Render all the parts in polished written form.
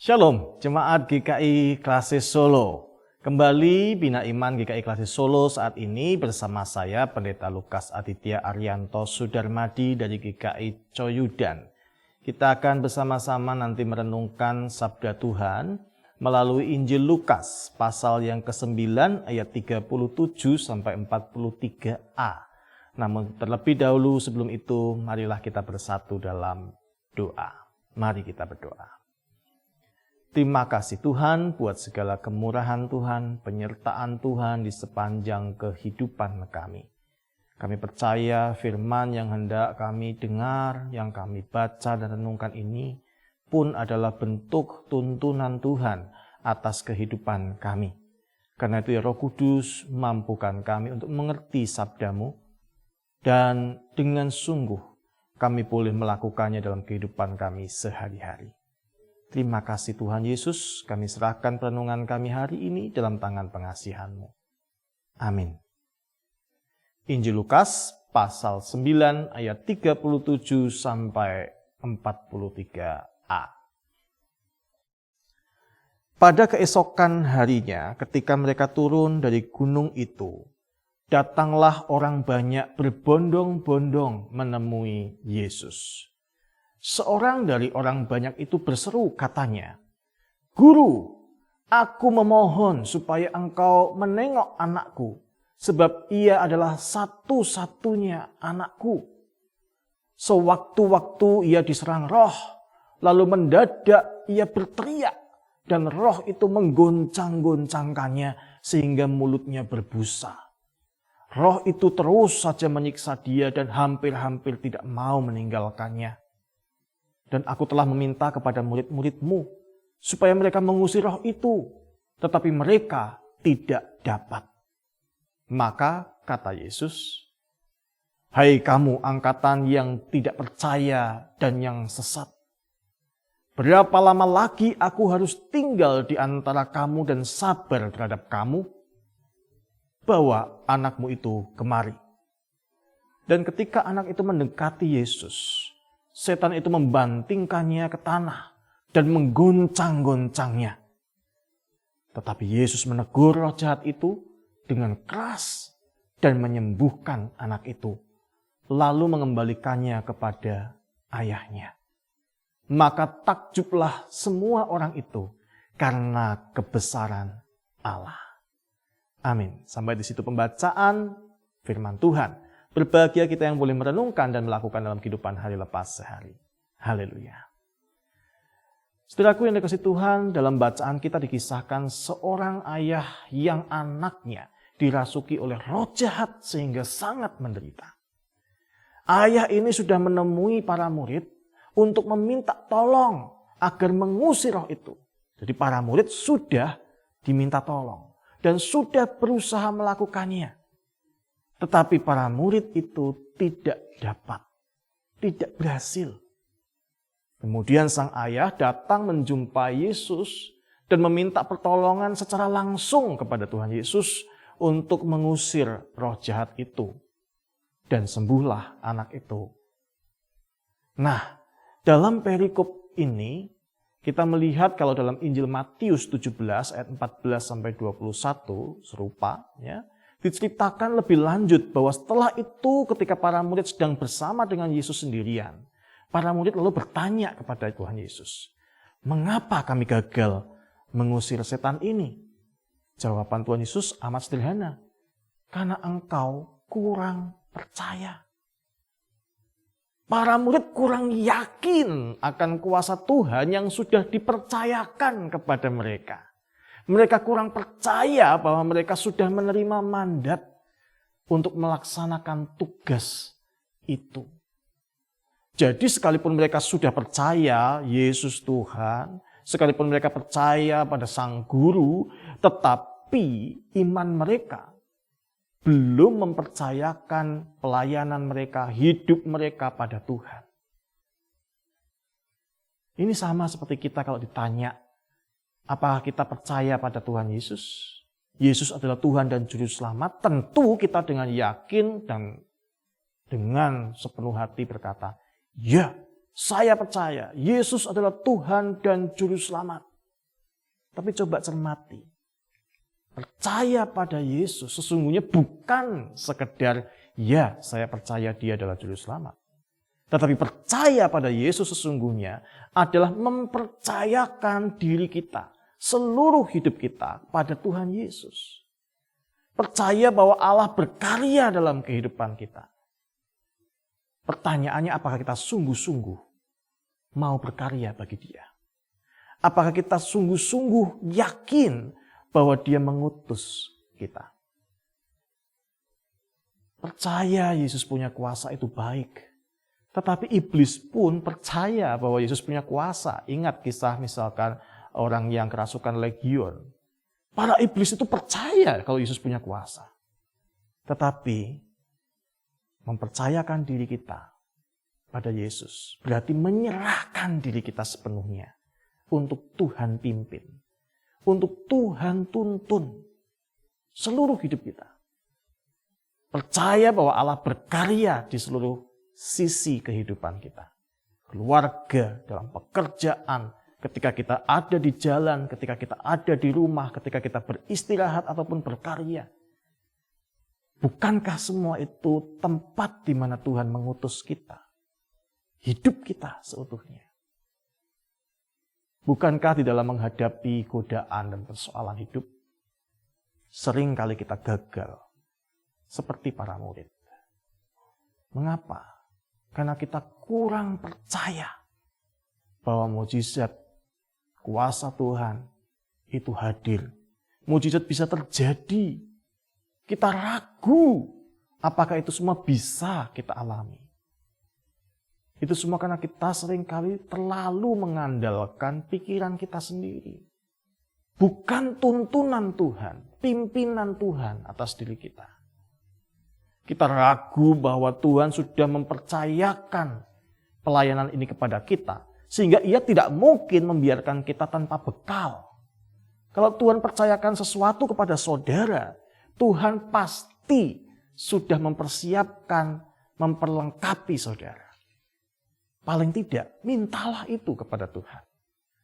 Shalom, Jemaat GKI Klasis Solo. Kembali Bina Iman GKI Klasis Solo saat ini bersama saya Pendeta Lukas Aditya Arianto Sudarmadi dari GKI Coyudan. Kita akan bersama-sama nanti merenungkan Sabda Tuhan melalui Injil Lukas pasal yang ke-9 ayat 37 sampai 43a. Namun terlebih dahulu sebelum itu marilah kita bersatu dalam doa. Mari kita berdoa. Terima kasih Tuhan buat segala kemurahan Tuhan, penyertaan Tuhan di sepanjang kehidupan kami. Kami percaya firman yang hendak kami dengar, yang kami baca dan renungkan ini pun adalah bentuk tuntunan Tuhan atas kehidupan kami. Karena itu ya Roh Kudus, mampukan kami untuk mengerti sabda-Mu dan dengan sungguh kami boleh melakukannya dalam kehidupan kami sehari-hari. Terima kasih Tuhan Yesus, kami serahkan perenungan kami hari ini dalam tangan pengasihan-Mu. Amin. Injil Lukas pasal 9 ayat 37 sampai 43a. Pada keesokan harinya ketika mereka turun dari gunung itu, datanglah orang banyak berbondong-bondong menemui Yesus. Seorang dari orang banyak itu berseru katanya, "Guru, aku memohon supaya engkau menengok anakku, sebab ia adalah satu-satunya anakku. Sewaktu-waktu ia diserang roh, lalu mendadak ia berteriak, dan roh itu menggoncang-goncangkannya sehingga mulutnya berbusa. Roh itu terus saja menyiksa dia dan hampir-hampir tidak mau meninggalkannya. Dan aku telah meminta kepada murid-murid-Mu supaya mereka mengusir roh itu, tetapi mereka tidak dapat." Maka kata Yesus, "Hai kamu angkatan yang tidak percaya dan yang sesat. Berapa lama lagi aku harus tinggal di antara kamu dan sabar terhadap kamu? Bawa anakmu itu kemari." Dan ketika anak itu mendekati Yesus, setan itu membantingkannya ke tanah dan menggoncang-goncangnya. Tetapi Yesus menegur roh jahat itu dengan keras dan menyembuhkan anak itu, lalu mengembalikannya kepada ayahnya. Maka takjublah semua orang itu karena kebesaran Allah. Amin. Sampai di situ pembacaan firman Tuhan. Berbahagia kita yang boleh merenungkan dan melakukan dalam kehidupan hari lepas sehari. Haleluya. Saudaraku yang dikasihi Tuhan, dalam bacaan kita dikisahkan seorang ayah yang anaknya dirasuki oleh roh jahat sehingga sangat menderita. Ayah ini sudah menemui para murid untuk meminta tolong agar mengusir roh itu. Jadi para murid sudah diminta tolong dan sudah berusaha melakukannya. Tetapi para murid itu tidak dapat, tidak berhasil. Kemudian sang ayah datang menjumpai Yesus dan meminta pertolongan secara langsung kepada Tuhan Yesus untuk mengusir roh jahat itu. Dan sembuhlah anak itu. Nah, dalam perikop ini kita melihat kalau dalam Injil Matius 17 ayat 14-21 serupa, ya, diceritakan lebih lanjut bahwa setelah itu ketika para murid sedang bersama dengan Yesus sendirian, para murid lalu bertanya kepada Tuhan Yesus, "Mengapa kami gagal mengusir setan ini?" Jawaban Tuhan Yesus amat sederhana, "Karena engkau kurang percaya." Para murid kurang yakin akan kuasa Tuhan yang sudah dipercayakan kepada mereka. Mereka kurang percaya bahwa mereka sudah menerima mandat untuk melaksanakan tugas itu. Jadi sekalipun mereka sudah percaya Yesus Tuhan, sekalipun mereka percaya pada Sang Guru, tetapi iman mereka belum mempercayakan pelayanan mereka, hidup mereka pada Tuhan. Ini sama seperti kita kalau ditanya, apakah kita percaya pada Tuhan Yesus? Yesus adalah Tuhan dan Juru Selamat. Tentu kita dengan yakin dan dengan sepenuh hati berkata, "Ya, saya percaya Yesus adalah Tuhan dan Juru Selamat." Tapi coba cermati. Percaya pada Yesus sesungguhnya bukan sekedar, ya saya percaya dia adalah juru selamat. Tetapi percaya pada Yesus sesungguhnya adalah mempercayakan diri kita, seluruh hidup kita pada Tuhan Yesus. Percaya bahwa Allah berkarya dalam kehidupan kita. Pertanyaannya, apakah kita sungguh-sungguh mau berkarya bagi dia? Apakah kita sungguh-sungguh yakin bahwa dia mengutus kita? Percaya Yesus punya kuasa itu baik. Tetapi iblis pun percaya bahwa Yesus punya kuasa. Ingat kisah misalkan orang yang kerasukan legion. Para iblis itu percaya kalau Yesus punya kuasa. Tetapi mempercayakan diri kita pada Yesus berarti menyerahkan diri kita sepenuhnya untuk Tuhan pimpin. Untuk Tuhan tuntun seluruh hidup kita. Percaya bahwa Allah berkarya di seluruh sisi kehidupan kita. Keluarga, dalam pekerjaan, ketika kita ada di jalan, ketika kita ada di rumah, ketika kita beristirahat ataupun berkarya. Bukankah semua itu tempat di mana Tuhan mengutus kita? Hidup kita seutuhnya. Bukankah di dalam menghadapi godaan dan persoalan hidup, sering kali kita gagal seperti para murid? Mengapa? Karena kita kurang percaya bahwa mukjizat kuasa Tuhan itu hadir. Mukjizat bisa terjadi. Kita ragu apakah itu semua bisa kita alami. Itu semua karena kita seringkali terlalu mengandalkan pikiran kita sendiri. Bukan tuntunan Tuhan, pimpinan Tuhan atas diri kita. Kita ragu bahwa Tuhan sudah mempercayakan pelayanan ini kepada kita. Sehingga ia tidak mungkin membiarkan kita tanpa bekal. Kalau Tuhan percayakan sesuatu kepada saudara, Tuhan pasti sudah mempersiapkan, memperlengkapi saudara. Paling tidak, mintalah itu kepada Tuhan.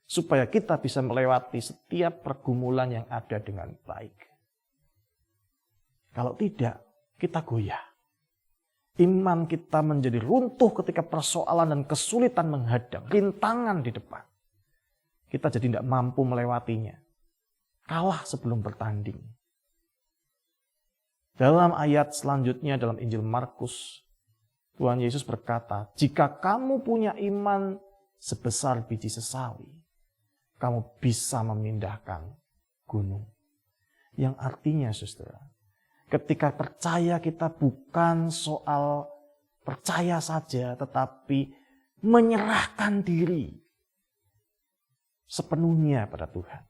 Supaya kita bisa melewati setiap pergumulan yang ada dengan baik. Kalau tidak, kita goyah. Iman kita menjadi runtuh ketika persoalan dan kesulitan menghadang, rintangan di depan. Kita jadi tidak mampu melewatinya. Kalah sebelum bertanding. Dalam ayat selanjutnya dalam Injil Markus, Tuhan Yesus berkata, jika kamu punya iman sebesar biji sesawi, kamu bisa memindahkan gunung. Yang artinya, saudara, ketika percaya kita bukan soal percaya saja, tetapi menyerahkan diri sepenuhnya pada Tuhan.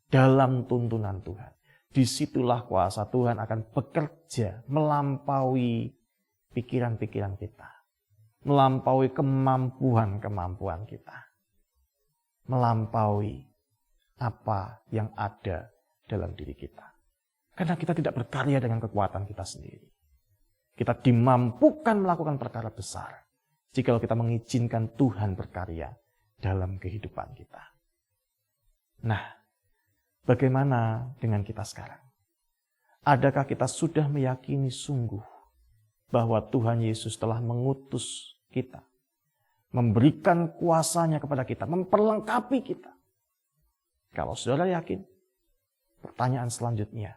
Dalam tuntunan Tuhan. Disitulah kuasa Tuhan akan bekerja melampaui pikiran-pikiran kita. Melampaui kemampuan-kemampuan kita. Melampaui apa yang ada dalam diri kita. Karena kita tidak berkarya dengan kekuatan kita sendiri. Kita dimampukan melakukan perkara besar jika kita mengizinkan Tuhan berkarya dalam kehidupan kita. Nah, bagaimana dengan kita sekarang? Adakah kita sudah meyakini sungguh bahwa Tuhan Yesus telah mengutus kita, memberikan kuasanya kepada kita, memperlengkapi kita? Kalau saudara yakin, pertanyaan selanjutnya,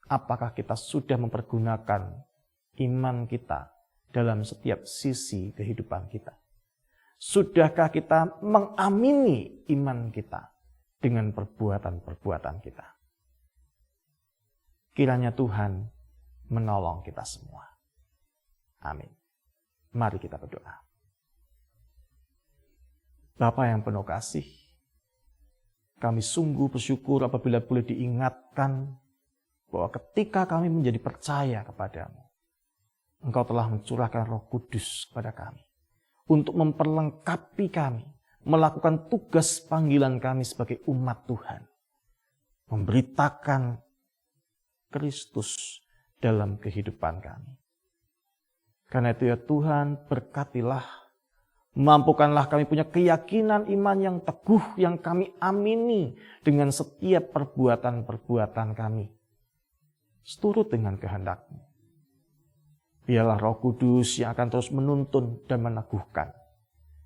apakah kita sudah mempergunakan iman kita dalam setiap sisi kehidupan kita? Sudahkah kita mengamini iman kita dengan perbuatan-perbuatan kita? Kiranya Tuhan menolong kita semua. Amin. Mari kita berdoa. Bapa yang penuh kasih, kami sungguh bersyukur apabila boleh diingatkan bahwa ketika kami menjadi percaya kepadamu, Engkau telah mencurahkan Roh Kudus kepada kami untuk memperlengkapi kami, melakukan tugas panggilan kami sebagai umat Tuhan, memberitakan Kristus dalam kehidupan kami. Karena itu ya Tuhan, berkatilah Mampukanlah kami punya keyakinan iman yang teguh yang kami amini dengan setiap perbuatan-perbuatan kami. Seturut dengan kehendak-Mu. Biarlah Roh Kudus yang akan terus menuntun dan meneguhkan.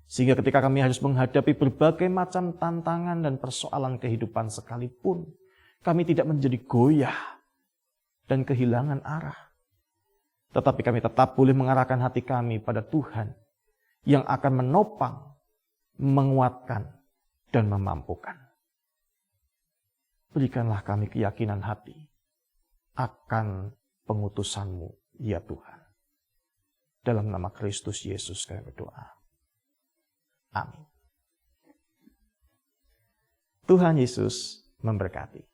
Sehingga ketika kami harus menghadapi berbagai macam tantangan dan persoalan kehidupan sekalipun, kami tidak menjadi goyah dan kehilangan arah. Tetapi kami tetap boleh mengarahkan hati kami pada Tuhan yang akan menopang, menguatkan, dan memampukan. Berikanlah kami keyakinan hati akan pengutusan-Mu, ya Tuhan. Dalam nama Kristus Yesus kami berdoa. Amin. Tuhan Yesus memberkati.